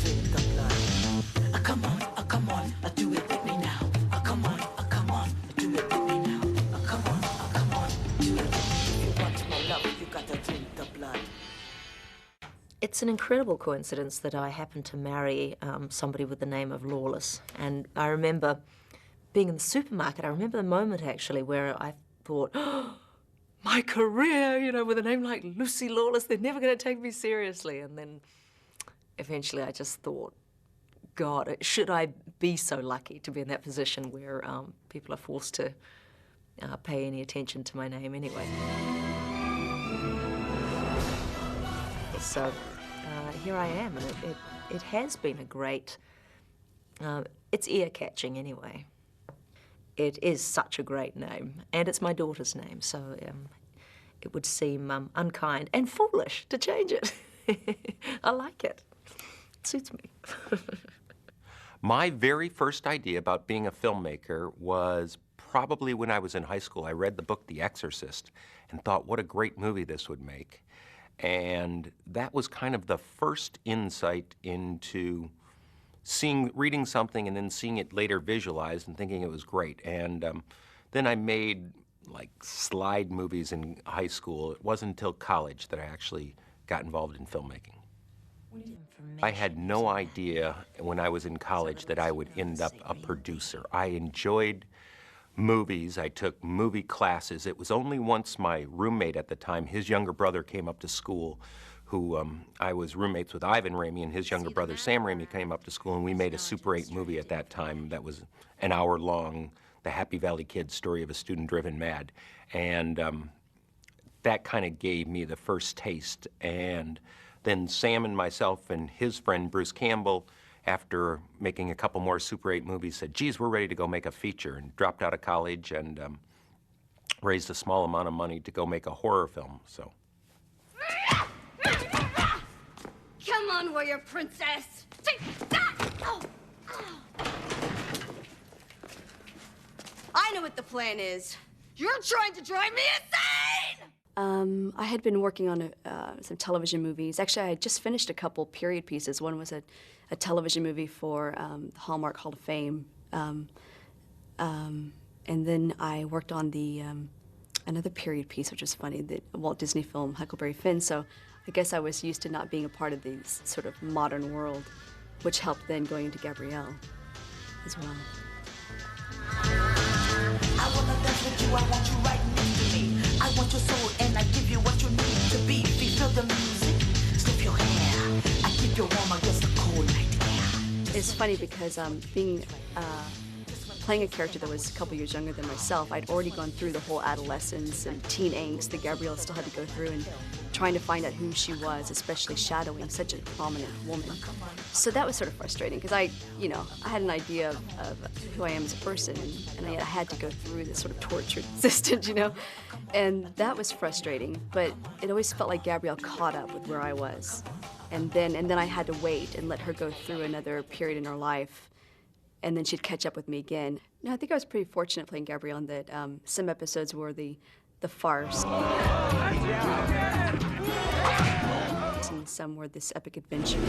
drink the blood. Come on, come on, do it with me now. Come on, come on, do it with me now. Come on, come on, do it with me. If you want my love, you gotta drink the blood. It's an incredible coincidence that I happened to marry somebody with the name of Lawless. And I remember being in the supermarket, I remember the moment actually where I thought, oh, my career, you know, with a name like Lucy Lawless, they're never going to take me seriously. And then eventually I just thought, God, should I be so lucky to be in that position where people are forced to pay any attention to my name anyway? So here I am, and it has been a great, it's ear-catching anyway. It is such a great name, and it's my daughter's name, so it would seem unkind and foolish to change it. I like it. It suits me. My very first idea about being a filmmaker was probably when I was in high school. I read the book The Exorcist and thought, what a great movie this would make. And that was kind of the first insight into reading something and then seeing it later visualized and thinking it was great. And then I made like slide movies in high school. It wasn't until college that I actually got involved in filmmaking. I had no idea when I was in college that I would end up a producer. I enjoyed movies. I took movie classes. It was only once my roommate at the time, his younger brother came up to school, who I was roommates with Ivan Raimi, and his younger brother Sam Raimi came up to school, and we made a Super 8 movie at that time that was an hour long, The Happy Valley Kid, story of a student driven mad. And that kind of gave me the first taste. And then Sam and myself and his friend Bruce Campbell, after making a couple more Super 8 movies, said, geez, we're ready to go make a feature, and dropped out of college and raised a small amount of money to go make a horror film, so. Come on, warrior princess. Oh. I know what the plan is. You're trying to drive me insane! I had been working on some television movies. Actually, I had just finished a couple period pieces. One was a television movie for the Hallmark Hall of Fame. And then I worked on another period piece, which was funny, the Walt Disney film, Huckleberry Finn. So I guess I was used to not being a part of the sort of modern world, which helped then going into Gabrielle as well. I wanna dance with you, I want you right next to me. I want your soul and I give you what you need to be. Feel the music, slip your hair. I keep you warm against the cold night air. It's funny because playing a character that was a couple years younger than myself, I'd already gone through the whole adolescence and teen angst that Gabrielle still had to go through, and trying to find out who she was, especially shadowing such a prominent woman. So that was sort of frustrating because I had an idea of who I am as a person, and I had to go through this sort of tortured existence, and that was frustrating. But it always felt like Gabrielle caught up with where I was, and then I had to wait and let her go through another period in her life, and then she'd catch up with me again. No, I think I was pretty fortunate playing Gabrielle in that some episodes were the farce. And some were this epic adventure.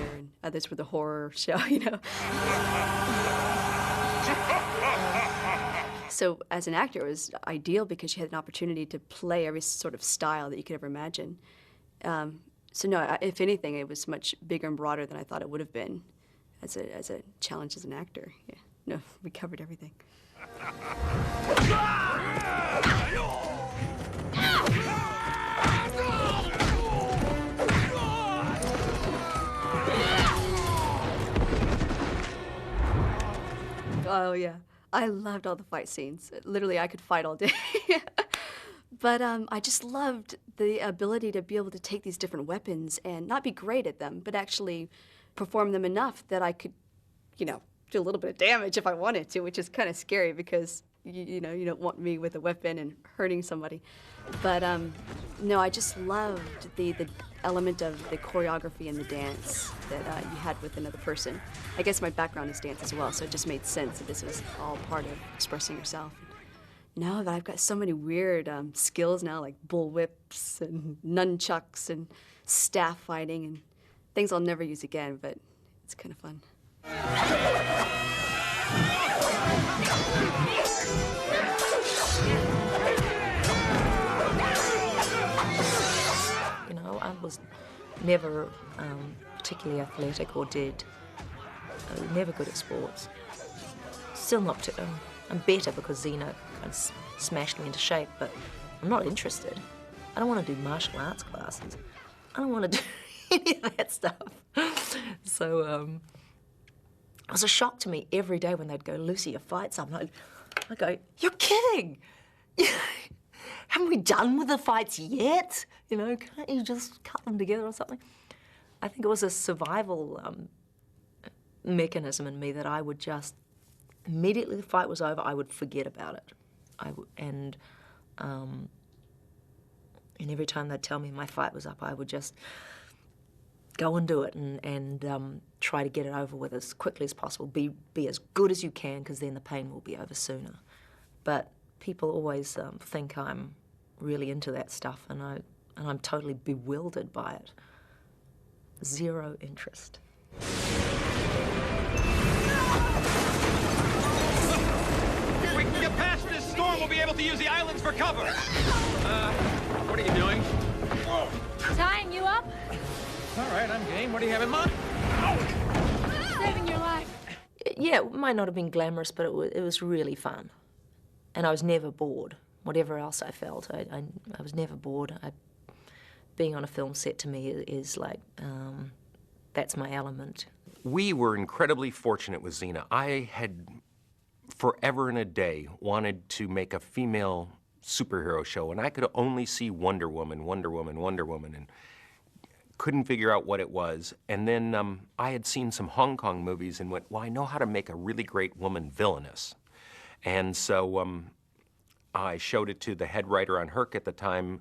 And others were the horror show, So as an actor, it was ideal because you had an opportunity to play every sort of style that you could ever imagine. So no, if anything, it was much bigger and broader than I thought it would have been as a challenge as an actor. Yeah, no, we covered everything. Oh yeah, I loved all the fight scenes. Literally, I could fight all day. But I just loved the ability to be able to take these different weapons and not be great at them, but actually perform them enough that I could, do a little bit of damage if I wanted to, which is kind of scary because, you don't want me with a weapon and hurting somebody. But no, I just loved the element of the choreography and the dance that you had with another person. I guess my background is dance as well, so it just made sense that this was all part of expressing yourself. now that I've got so many weird skills now, like bull whips and nunchucks and staff fighting and things I'll never use again, but it's kind of fun. You know, I was never particularly athletic or never good at sports. Still not too, I'm better because Xena kind of smashed me into shape, but I'm not interested. I don't want to do martial arts classes. I don't want to do any of that stuff. So it was a shock to me every day when they'd go, Lucy, your fight's up. And I'd go, you're kidding. Haven't we done with the fights yet? You know, can't you just cut them together or something? I think it was a survival mechanism in me that I would just, immediately the fight was over, I would forget about it. And every time they'd tell me my fight was up, I would just go and do it and try to get it over with as quickly as possible. Be as good as you can, because then the pain will be over sooner. But people always think I'm really into that stuff, and I'm totally bewildered by it. Zero interest. If we can get past this storm, we'll be able to use the islands for cover. What are you doing? Tying you up? All right, I'm game. What do you have in mind? Saving your life. Yeah, it might not have been glamorous, but it was really fun. And I was never bored. Whatever else I felt, I was never bored. Being on a film set to me is like, that's my element. We were incredibly fortunate with Xena. I had forever and a day wanted to make a female superhero show, and I could only see Wonder Woman, and couldn't figure out what it was. And then I had seen some Hong Kong movies and went, well, I know how to make a really great woman villainous. And so I showed it to the head writer on Herc at the time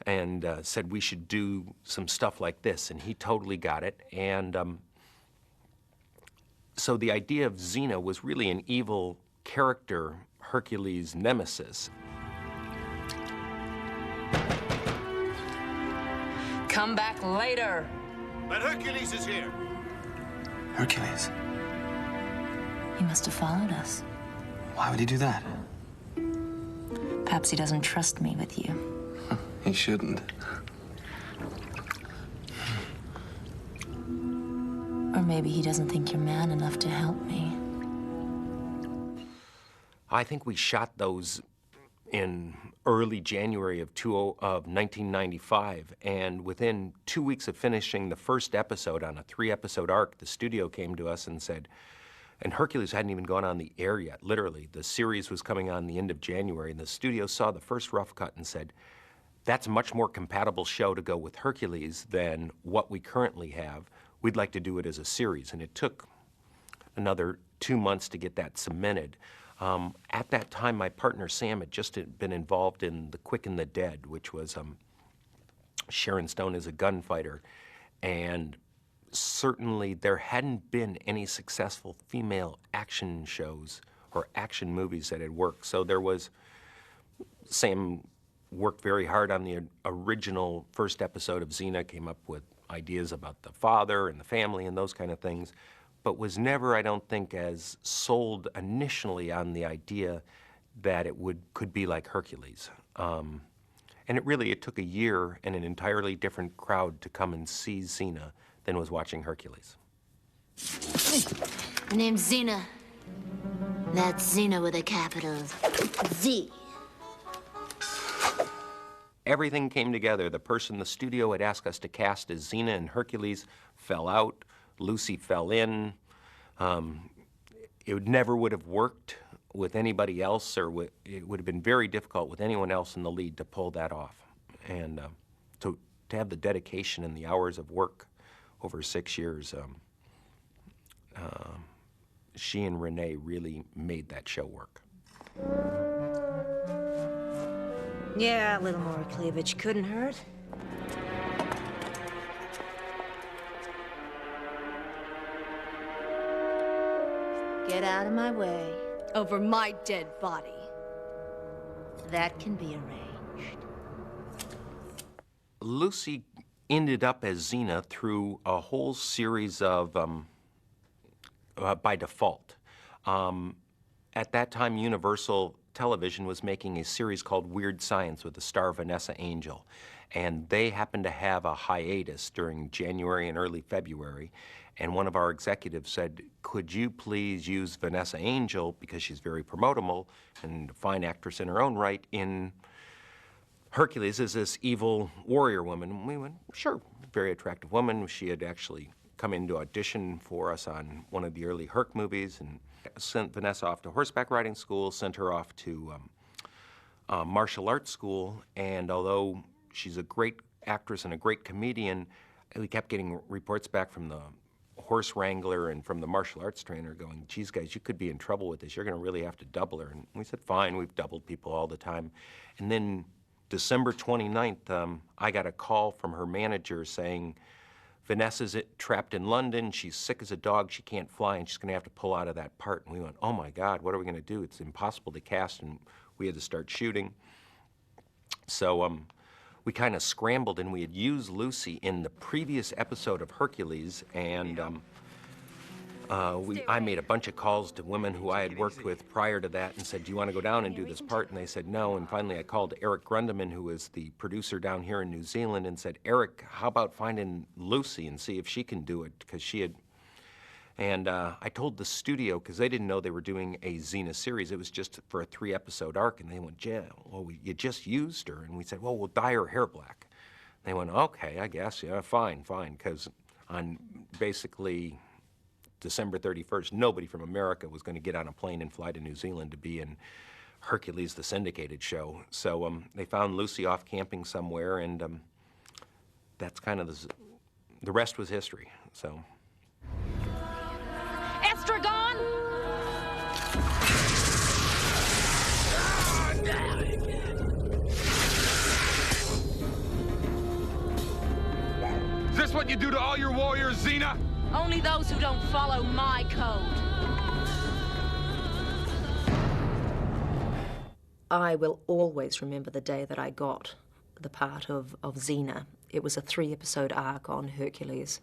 and said we should do some stuff like this, and he totally got it. And so the idea of Xena was really an evil character, Hercules' nemesis. Come back later. But Hercules is here. Hercules? He must have followed us. Why would he do that? Perhaps he doesn't trust me with you. He shouldn't. Or maybe he doesn't think you're man enough to help me. I think we shot those in early January of 1995, and within 2 weeks of finishing the first episode on a 3-episode arc, the studio came to us and said, and Hercules hadn't even gone on the air yet, literally. The series was coming on the end of January, and the studio saw the first rough cut and said, that's a much more compatible show to go with Hercules than what we currently have. We'd like to do it as a series, and it took another 2 months to get that cemented. At that time, my partner Sam had just been involved in The Quick and the Dead, which was Sharon Stone as a gunfighter, and certainly there hadn't been any successful female action shows or action movies that had worked. So there was, Sam worked very hard on the original first episode of Xena, came up with ideas about the father and the family and those kind of things, but was never, I don't think, as sold initially on the idea that it could be like Hercules. And it took a year and an entirely different crowd to come and see Xena than was watching Hercules. My name's Xena. That's Xena with a capital Z. Everything came together. The person the studio had asked us to cast as Xena and Hercules fell out. Lucy fell in. It never would have worked with anybody else, or it would have been very difficult with anyone else in the lead to pull that off. And to have the dedication and the hours of work over 6 years, she and Renee really made that show work. Yeah, a little more cleavage couldn't hurt. Get out of my way. Over my dead body. That can be arranged. Lucy ended up as Xena through a whole series of, by default. At that time, Universal Television was making a series called Weird Science with the star Vanessa Angel. And they happened to have a hiatus during January and early February. And one of our executives said, could you please use Vanessa Angel, because she's very promotable and a fine actress in her own right, in Hercules as this evil warrior woman. And we went, sure, very attractive woman. She had actually come in to audition for us on one of the early Herc movies, and sent Vanessa off to horseback riding school, sent her off to martial arts school, and although she's a great actress and a great comedian, we kept getting reports back from the horse wrangler and from the martial arts trainer going, geez, guys, you could be in trouble with this. You're going to really have to double her. And we said, fine, we've doubled people all the time. And then December 29th, I got a call from her manager saying, Vanessa's trapped in London, she's sick as a dog, she can't fly, and she's gonna have to pull out of that part. And we went, oh my God, what are we gonna do? It's impossible to cast, and we had to start shooting. So we kind of scrambled, and we had used Lucy in the previous episode of Hercules, and I made a bunch of calls to women who I had worked with prior to that and said, do you want to go down and do this part? And they said no. And finally I called Eric Grundeman, who is the producer down here in New Zealand, and said, Eric, how about finding Lucy and see if she can do it? Because she had, and I told the studio, because they didn't know they were doing a Xena series. It was just for a 3-episode arc. And they went, yeah, well, you just used her. And we said, well, we'll dye her hair black. They went, okay, I guess, yeah, fine, because on basically December 31st, nobody from America was going to get on a plane and fly to New Zealand to be in Hercules, the syndicated show. So they found Lucy off camping somewhere, and that's kind of the rest was history. So. Estragon! Is this what you do to all your warriors, Xena? Only those who don't follow my code. I will always remember the day that I got the part of Xena. It was a 3-episode arc on Hercules,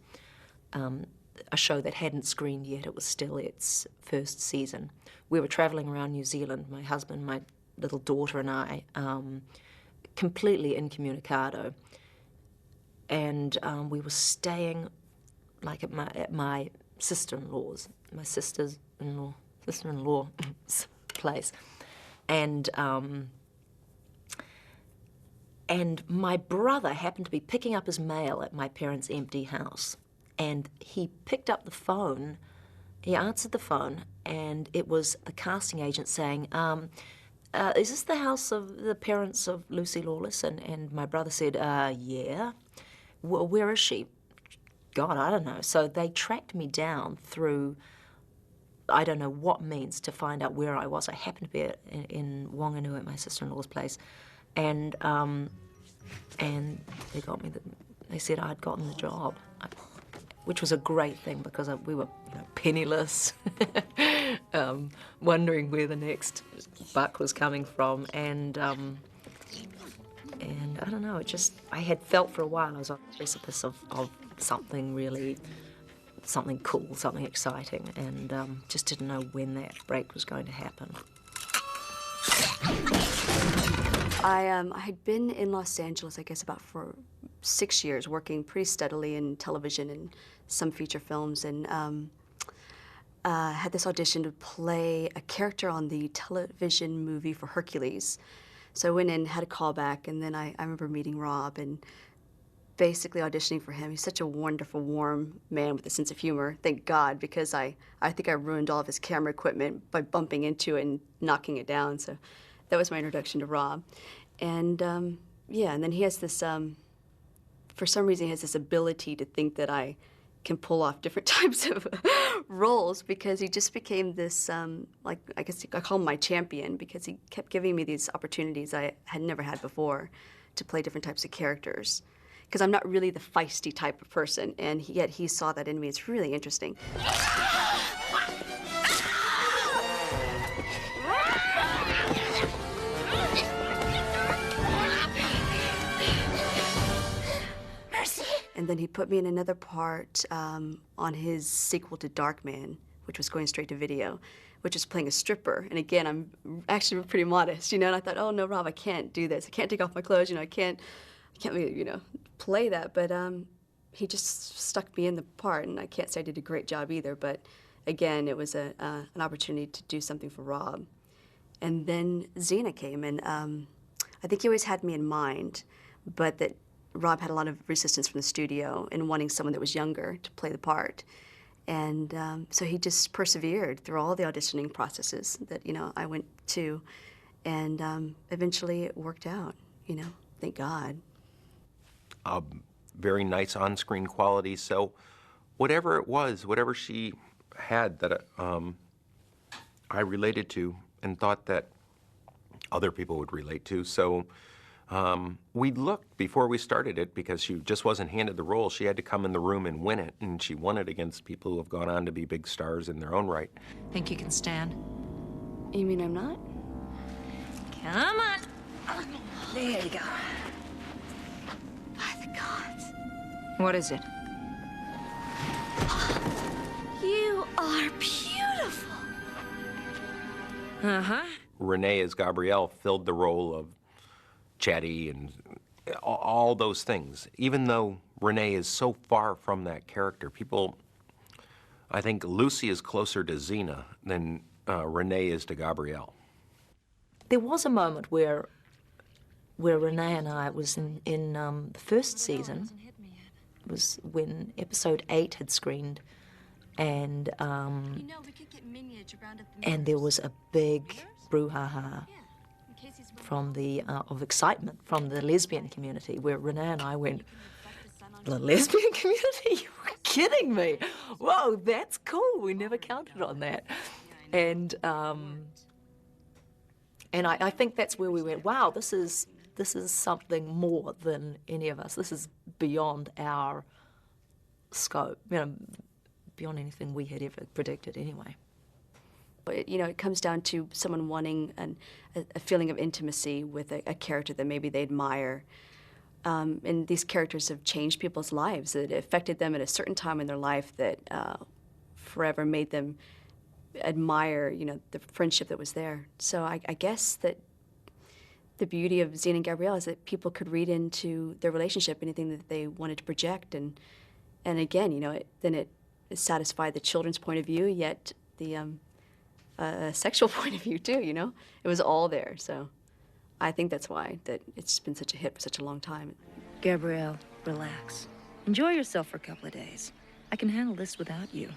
a show that hadn't screened yet. It was still its first season. We were traveling around New Zealand, my husband, my little daughter and I, completely incommunicado. And we were staying like at my sister-in-law's, my sister-in-law's place. And my brother happened to be picking up his mail at my parents' empty house. And he picked up the phone, he answered the phone, and it was the casting agent saying, is this the house of the parents of Lucy Lawless? And my brother said, yeah. Well, where is she? God, I don't know. So they tracked me down through, I don't know what means, to find out where I was. I happened to be in Wanganui at my sister-in-law's place, and they got me. They said I'd gotten the job, which was a great thing because we were penniless, wondering where the next buck was coming from, and I don't know. I had felt for a while I was on the precipice of something really, something cool, something exciting, and just didn't know when that break was going to happen. I had been in Los Angeles, I guess, about for 6 years, working pretty steadily in television and some feature films, and had this audition to play a character on the television movie for Hercules. So I went in, had a call back, and then I remember meeting Rob and basically auditioning for him. He's such a wonderful, warm man with a sense of humor, thank God, because I think I ruined all of his camera equipment by bumping into it and knocking it down. So that was my introduction to Rob. And yeah, and then he has this, for some reason, he has this ability to think that I can pull off different types of roles, because he just became this, like, I guess I call him my champion, because he kept giving me these opportunities I had never had before to play different types of characters. Because I'm not really the feisty type of person, and yet he saw that in me. It's really interesting. then he put me in another part on his sequel to Darkman, which was going straight to video, which was playing a stripper. And again, I'm actually pretty modest, you know, and I thought, oh no, Rob, I can't do this. I can't take off my clothes, you know, I can't really, you know, play that. But he just stuck me in the part, and I can't say I did a great job either, but again, it was an opportunity to do something for Rob. And then Xena came, and I think he always had me in mind, but that Rob had a lot of resistance from the studio in wanting someone that was younger to play the part. And so he just persevered through all the auditioning processes that, you know, I went to, and eventually it worked out, you know, thank God. Very nice on-screen quality, so whatever it was, whatever she had that I related to and thought that other people would relate to, so we looked before we started it because she just wasn't handed the role. She had to come in the room and win it, and she won it against people who have gone on to be big stars in their own right. Think you can stand? You mean I'm not? Come on. There you go. By the gods. What is it? You are beautiful. Uh-huh. Renee as Gabrielle filled the role of chatty and all those things. Even though Renee is so far from that character, I think Lucy is closer to Xena than Renee is to Gabrielle. There was a moment where Renee and I was in the first season. It was when episode 8 had screened, and there was a big brouhaha from of excitement from the lesbian community, where Renee and I went, the lesbian community? You were kidding me. Whoa, that's cool. We never counted on that. And I think that's where we went, wow, this is something more than any of us. This is beyond our scope, you know, beyond anything we had ever predicted anyway. But, you know, it comes down to someone wanting a feeling of intimacy with a character that maybe they admire. And these characters have changed people's lives. It affected them at a certain time in their life that forever made them admire, you know, the friendship that was there. So I guess that the beauty of Xena and Gabrielle is that people could read into their relationship anything that they wanted to project. And again, you know, then it satisfied the children's point of view, yet the sexual point of view too, you know? It was all there, so I think that's why that it's been such a hit for such a long time. Gabrielle, relax. Enjoy yourself for a couple of days. I can handle this without you.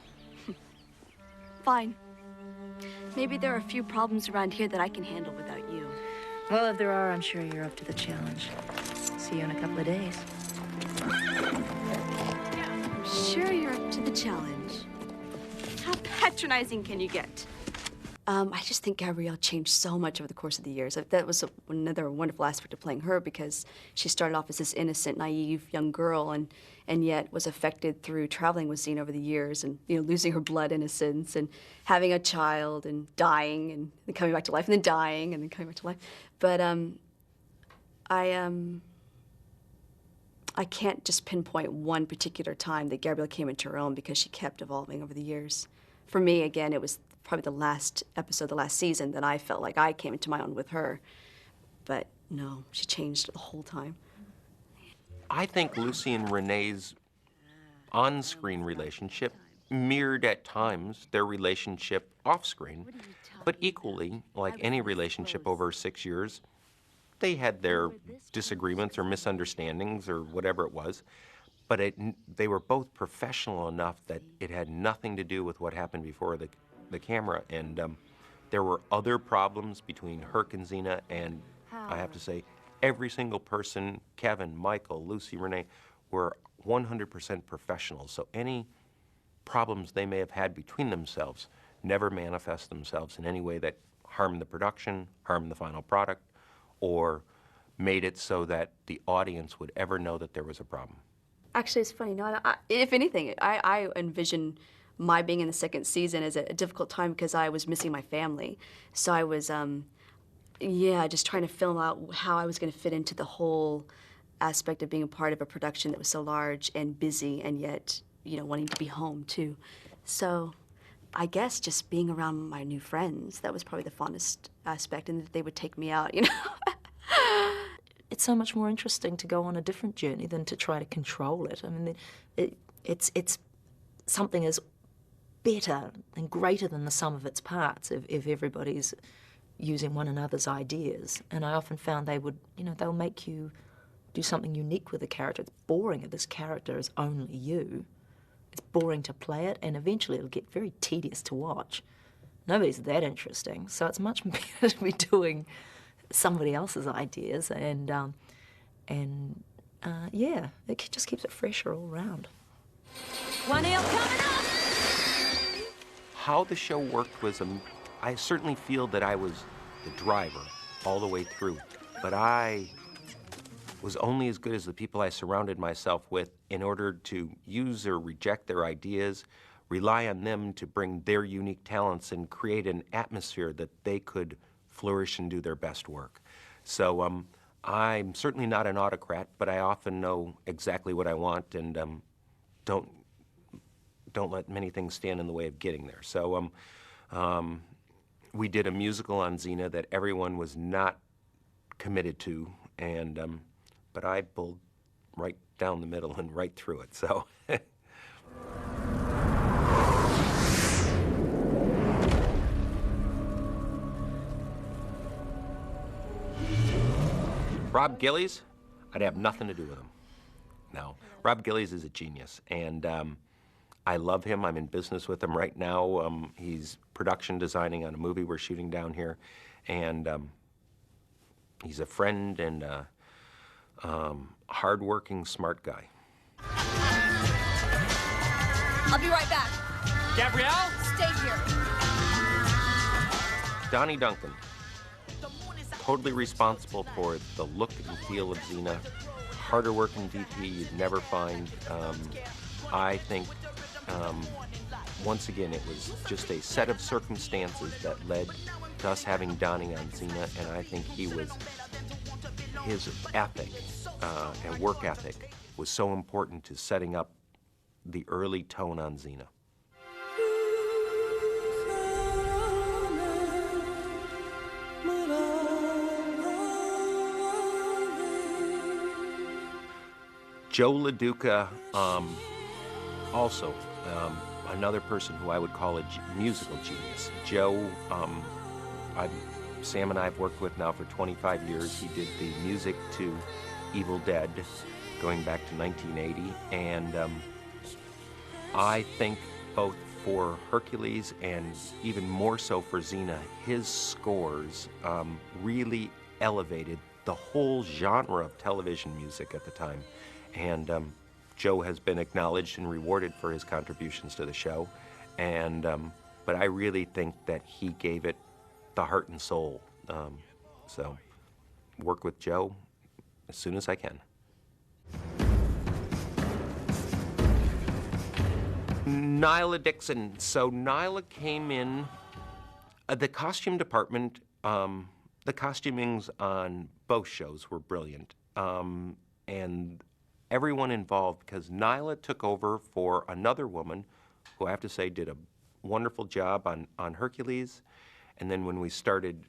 Fine. Maybe there are a few problems around here that I can handle without you. Well, if there are, I'm sure you're up to the challenge. See you in a couple of days. I'm sure you're up to the challenge. How patronizing can you get? I just think Gabrielle changed so much over the course of the years. That was another wonderful aspect of playing her, because she started off as this innocent, naive young girl, and yet was affected through traveling with Xena over the years, and, you know, losing her blood innocence and having a child and dying and then coming back to life and then dying and then coming back to life. But I can't just pinpoint one particular time that Gabrielle came into her own, because she kept evolving over the years. For me, again, it was probably the last episode, the last season, that I felt like I came into my own with her. But no, she changed the whole time. I think Lucy and Renee's on-screen relationship mirrored at times their relationship off-screen, but equally, like any relationship over 6 years, they had their disagreements or misunderstandings or whatever it was, but they were both professional enough that it had nothing to do with what happened before the camera, and there were other problems between Herc and Xena, and I have to say, every single person, Kevin, Michael, Lucy, Renee, were 100% professionals, so any problems they may have had between themselves never manifest themselves in any way that harmed the production, harmed the final product, or made it so that the audience would ever know that there was a problem. Actually, it's funny. No, if anything, I envision my being in the second season as a difficult time because I was missing my family. So I was, just trying to film out how I was going to fit into the whole aspect of being a part of a production that was so large and busy and yet, you know, wanting to be home too. So I guess just being around my new friends, that was probably the fondest aspect, and that they would take me out, you know. It's so much more interesting to go on a different journey than to try to control it. I mean, it's something as better and greater than the sum of its parts if everybody's using one another's ideas. And I often found they would, you know, they'll make you do something unique with a character. It's boring if this character is only you. It's boring to play it, and eventually it'll get very tedious to watch. Nobody's that interesting, so it's much better to be doing somebody else's ideas, and yeah, it just keeps it fresher all around. 1-0 coming up! How the show worked was, I certainly feel that I was the driver all the way through, but I was only as good as the people I surrounded myself with in order to use or reject their ideas, rely on them to bring their unique talents and create an atmosphere that they could flourish and do their best work. So I'm certainly not an autocrat, but I often know exactly what I want and don't let many things stand in the way of getting there. So we did a musical on Xena that everyone was not committed to, and but I pulled right down the middle and right through it, so. Rob Gillies, I'd have nothing to do with him. No, Rob Gillies is a genius, and I love him. I'm in business with him right now. He's production designing on a movie we're shooting down here, and he's a friend and hard-working, smart guy. I'll be right back. Gabrielle? Stay here. Donnie Duncan, totally responsible for the look and feel of Xena. Harder working VP you'd never find. I think, once again, it was just a set of circumstances that led to us having Donnie on Xena, and I think his ethic and work ethic was so important to setting up the early tone on Xena. Joe LaDuca, also another person who I would call a musical genius. Joe, Sam and I have worked with now for 25 years. He did the music to Evil Dead going back to 1980, and I think both for Hercules and even more so for Xena, his scores really elevated the whole genre of television music at the time. And Joe has been acknowledged and rewarded for his contributions to the show, and but I really think that he gave it the heart and soul. So work with Joe as soon as I can. Nyla Dixon. So Nyla came in, the costume department, the costumings on both shows were brilliant. And everyone involved, because Nyla took over for another woman who I have to say did a wonderful job on Hercules. And then when we started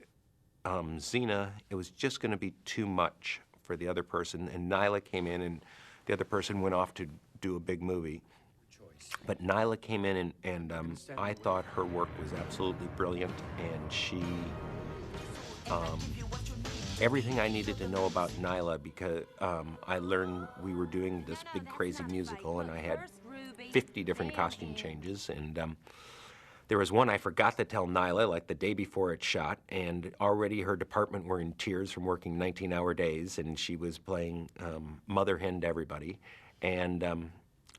Xena, it was just going to be too much for the other person. And Nyla came in, and the other person went off to do a big movie. But Nyla came in, and I thought her work was absolutely brilliant, and she, everything I needed to know about Nyla, because I learned we were doing this big crazy musical, and I had 50 different costume changes, and there was one I forgot to tell Nyla, like the day before it shot, and already her department were in tears from working 19-hour days, and she was playing mother hen to everybody, and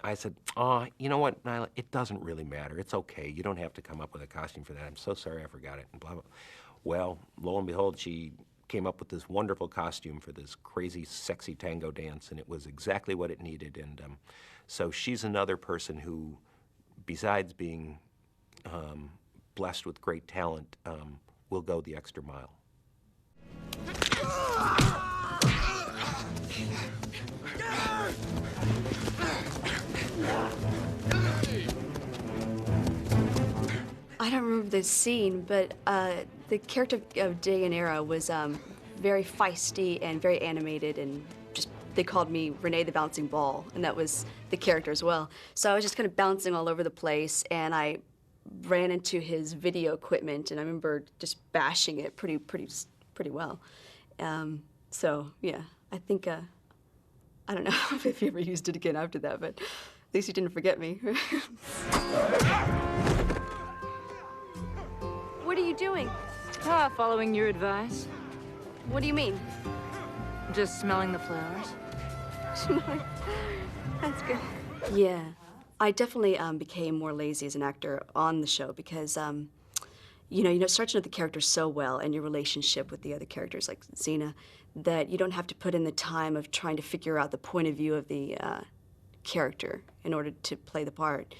I said, oh, you know what, Nyla, it doesn't really matter. It's okay. You don't have to come up with a costume for that. I'm so sorry I forgot it, and blah, blah. Well, lo and behold, she came up with this wonderful costume for this crazy, sexy tango dance, and it was exactly what it needed. And so she's another person who, besides being blessed with great talent, will go the extra mile. I don't remember the scene, but the character of Dayanara was very feisty and very animated, and just they called me Renee the Bouncing Ball, and that was the character as well. So I was just kind of bouncing all over the place, and I ran into his video equipment, and I remember just bashing it pretty well. So yeah, I think I don't know if he ever used it again after that, but at least he didn't forget me. What are you doing? Ah, following your advice. What do you mean? Just smelling the flowers. That's good. Yeah, I definitely became more lazy as an actor on the show because, you start to know the characters so well and your relationship with the other characters like Xena that you don't have to put in the time of trying to figure out the point of view of the character in order to play the part.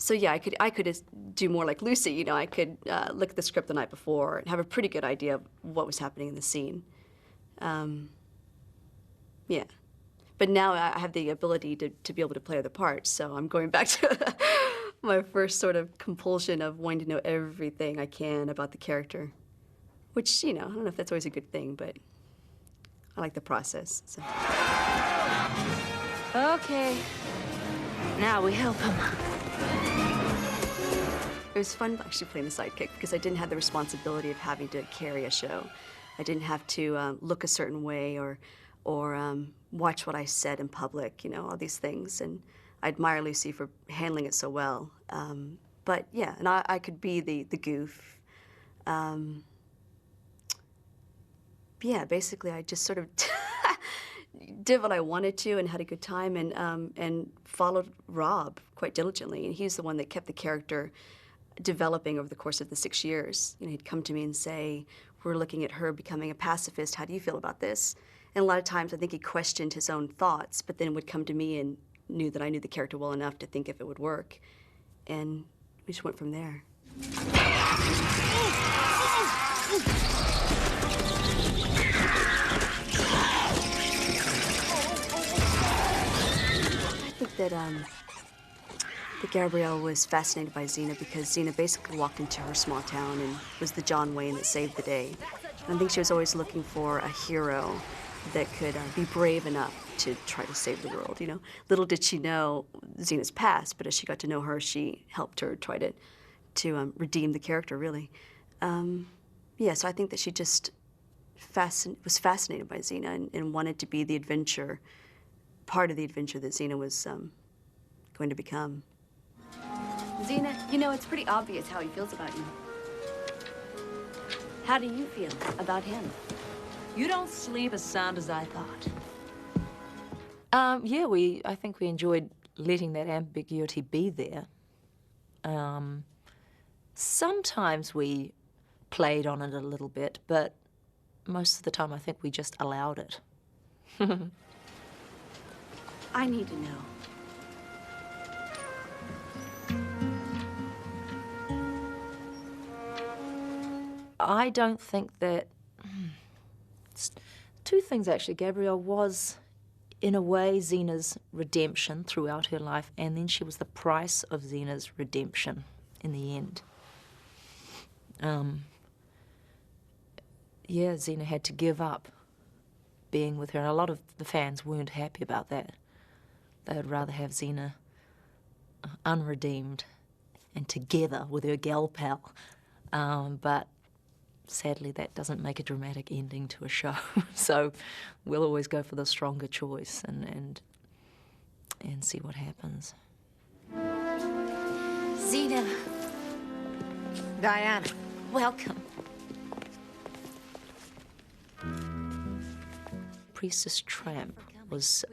So yeah, I could just do more like Lucy. I could look at the script the night before and have a pretty good idea of what was happening in the scene. Yeah, but now I have the ability to be able to play other parts. So I'm going back to my first sort of compulsion of wanting to know everything I can about the character, which I don't know if that's always a good thing, but I like the process. So. Okay. Now we help him. It was fun actually playing the sidekick because I didn't have the responsibility of having to carry a show. I didn't have to look a certain way or watch what I said in public, all these things. And I admire Lucy for handling it so well. But yeah, and I could be the goof. Yeah, basically I just sort of did what I wanted to and had a good time and followed Rob quite diligently. And he's the one that kept the character developing over the course of the 6 years. He'd come to me and say, we're looking at her becoming a pacifist. How do you feel about this? And a lot of times I think he questioned his own thoughts, but then would come to me and knew that I knew the character well enough to think if it would work. And we just went from there. I think that Gabrielle was fascinated by Xena because Xena basically walked into her small town and was the John Wayne that saved the day. And I think she was always looking for a hero that could be brave enough to try to save the world, Little did she know Xena's past, but as she got to know her, she helped her try to redeem the character, really. Yeah, so I think that she just was fascinated by Xena and wanted to be the adventure, part of the adventure that Xena was going to become. Xena, it's pretty obvious how he feels about you. How do you feel about him? You don't sleep as sound as I thought. Yeah, I think we enjoyed letting that ambiguity be there. Sometimes we played on it a little bit, but most of the time I think we just allowed it. I need to know. I don't think that... Two things, actually. Gabrielle was, in a way, Xena's redemption throughout her life, and then she was the price of Xena's redemption in the end. Yeah, Xena had to give up being with her, and a lot of the fans weren't happy about that. They would rather have Xena unredeemed and together with her gal pal. But sadly, that doesn't make a dramatic ending to a show. So we'll always go for the stronger choice and see what happens. Xena. Diana. Welcome. Priestess Tramp was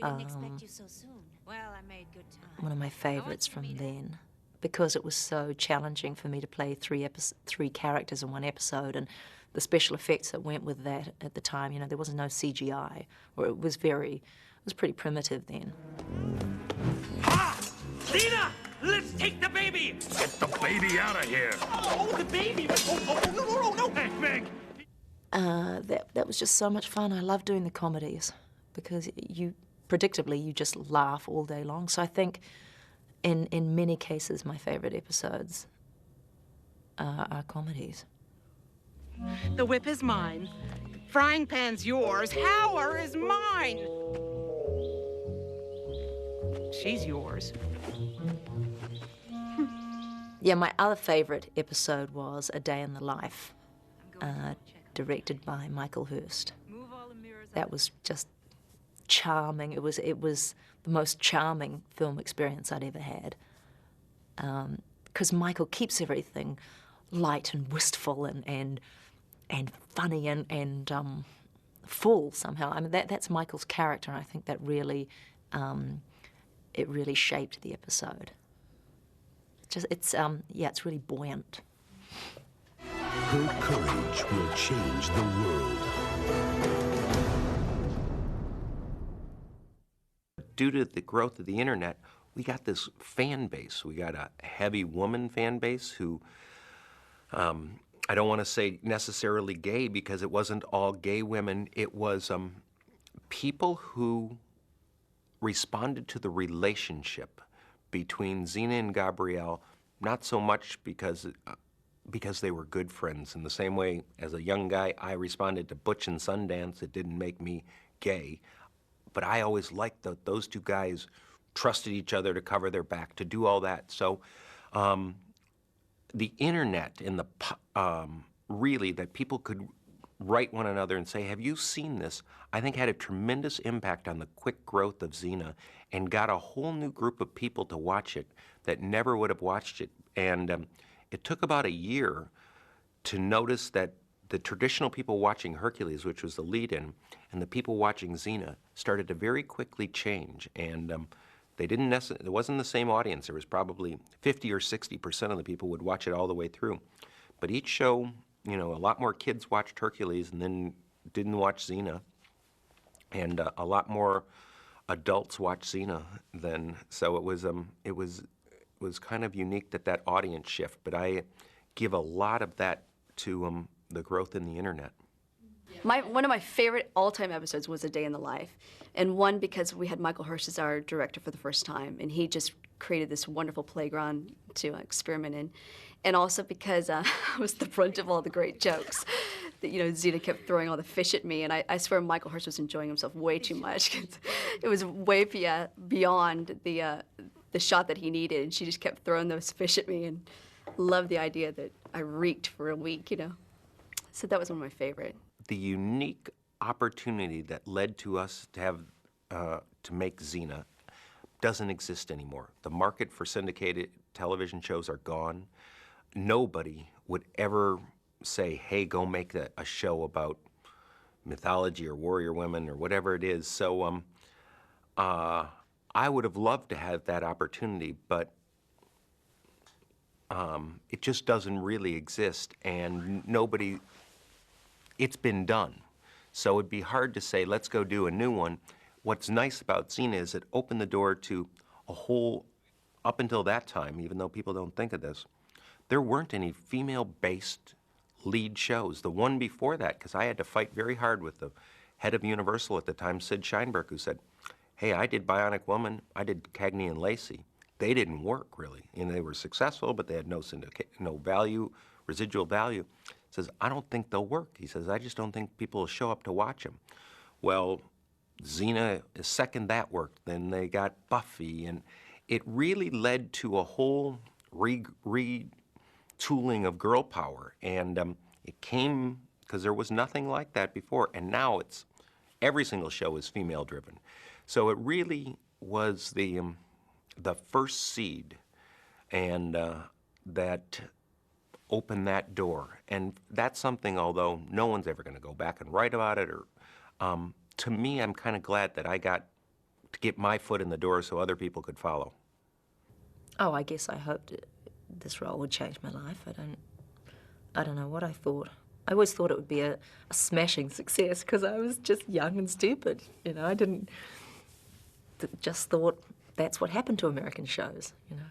one of my favorites from then, because it was so challenging for me to play three characters in one episode, and the special effects that went with that at the time. There was no CGI, or it was pretty primitive then. Ah! Xena! Let's take the baby! Get the baby out of here! Oh, the baby! Oh, no! Hey, Meg! That was just so much fun. I love doing the comedies because predictably, you just laugh all day long. So I think in many cases, my favorite episodes are comedies. The whip is mine. Frying pan's yours. Howler is mine. She's yours. Yeah, my other favourite episode was A Day in the Life, directed by Michael Hurst. That was just charming. It was the most charming film experience I'd ever had. Because Michael keeps everything light and wistful and funny and full somehow. I mean, that's Michael's character, and I think that really it really shaped the episode. It's really buoyant. Her courage will change the world. Due to the growth of the internet, we got this fan base. We got a heavy woman fan base who, I don't want to say necessarily gay because it wasn't all gay women. It was people who responded to the relationship between Xena and Gabrielle, not so much because they were good friends. In the same way, as a young guy, I responded to Butch and Sundance. It didn't make me gay. But I always liked that those two guys trusted each other to cover their back, to do all that. So the internet and the really that people could write one another and say, have you seen this? I think had a tremendous impact on the quick growth of Xena and got a whole new group of people to watch it that never would have watched it. And it took about a year to notice that the traditional people watching Hercules, which was the lead-in, and the people watching Xena started to very quickly change. And they didn't necessarily, it wasn't the same audience. There was probably 50 or 60% of the people would watch it all the way through. But each show, you know, a lot more kids watched Hercules and then didn't watch Xena. And a lot more adults watched Xena then. So it was kind of unique that audience shift. But I give a lot of that to the growth in the internet. One of my favorite all-time episodes was A Day in the Life, and one because we had Michael Hurst as our director for the first time, and he just created this wonderful playground to experiment in, and also because I was the brunt of all the great jokes. That, you know, Xena kept throwing all the fish at me, and I swear Michael Hurst was enjoying himself way too much. 'Cause it was way beyond the shot that he needed, and she just kept throwing those fish at me, and loved the idea that I reeked for a week, you know. So that was one of my favorite. The unique opportunity that led to us to have to make Xena doesn't exist anymore. The market for syndicated television shows are gone. Nobody would ever say, hey, go make a show about mythology or warrior women or whatever it is. So I would have loved to have that opportunity, but it just doesn't really exist, and nobody, it's been done. So it'd be hard to say, let's go do a new one. What's nice about Xena is it opened the door to a whole, up until that time, even though people don't think of this, there weren't any female-based lead shows. The one before that, because I had to fight very hard with the head of Universal at the time, Sid Sheinberg, who said, hey, I did Bionic Woman, I did Cagney and Lacey. They didn't work, really. And they were successful, but they had no value, residual value. He says, I don't think they'll work. He says, I just don't think people will show up to watch them. Well, Xena, second that worked. Then they got Buffy, and it really led to a whole retooling of girl power. And it came because there was nothing like that before, and now it's, every single show is female-driven. So it really was the first seed, and that opened that door. And that's something, although no one's ever going to go back and write about it, or to me, I'm kind of glad that I got to get my foot in the door so other people could follow. Oh, I guess I hoped this role would change my life. I don't know what I thought. I always thought it would be a smashing success because I was just young and stupid. You know, I just thought that's what happened to American shows, you know.